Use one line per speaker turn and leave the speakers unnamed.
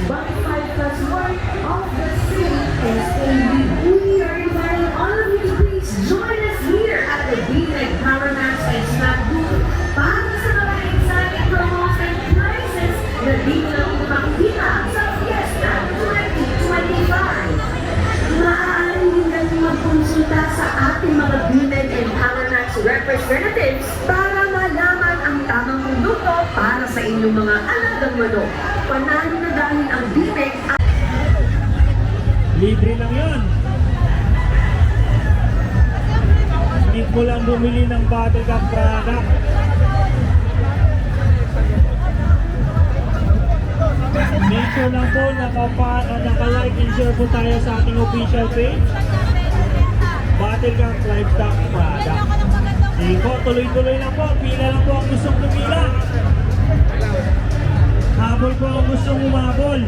but 5+ work of the city SAB. We are inviting all of you to please join us here at the BMEG Paramax and Snack booth para sa mga exciting promos and prizes na di mo lang makikita sa Fiesta 2025. Maaari din natin magkonsulta sa ating mga BMEG and Paramax representatives para malaman ang tamang produkto para sa inyong mga alagang manok. Panalo na dahil ang BMEG at
libre lang yun. Need mo lang bumili ng Battle Cup product. Make sure lang po naka-like and share po tayo sa ating official page, Battle Cup Livestock Product. Sige po, tuloy-tuloy lang po. Pila lang po ang gustong pumila. Habol po ang gustong umabol.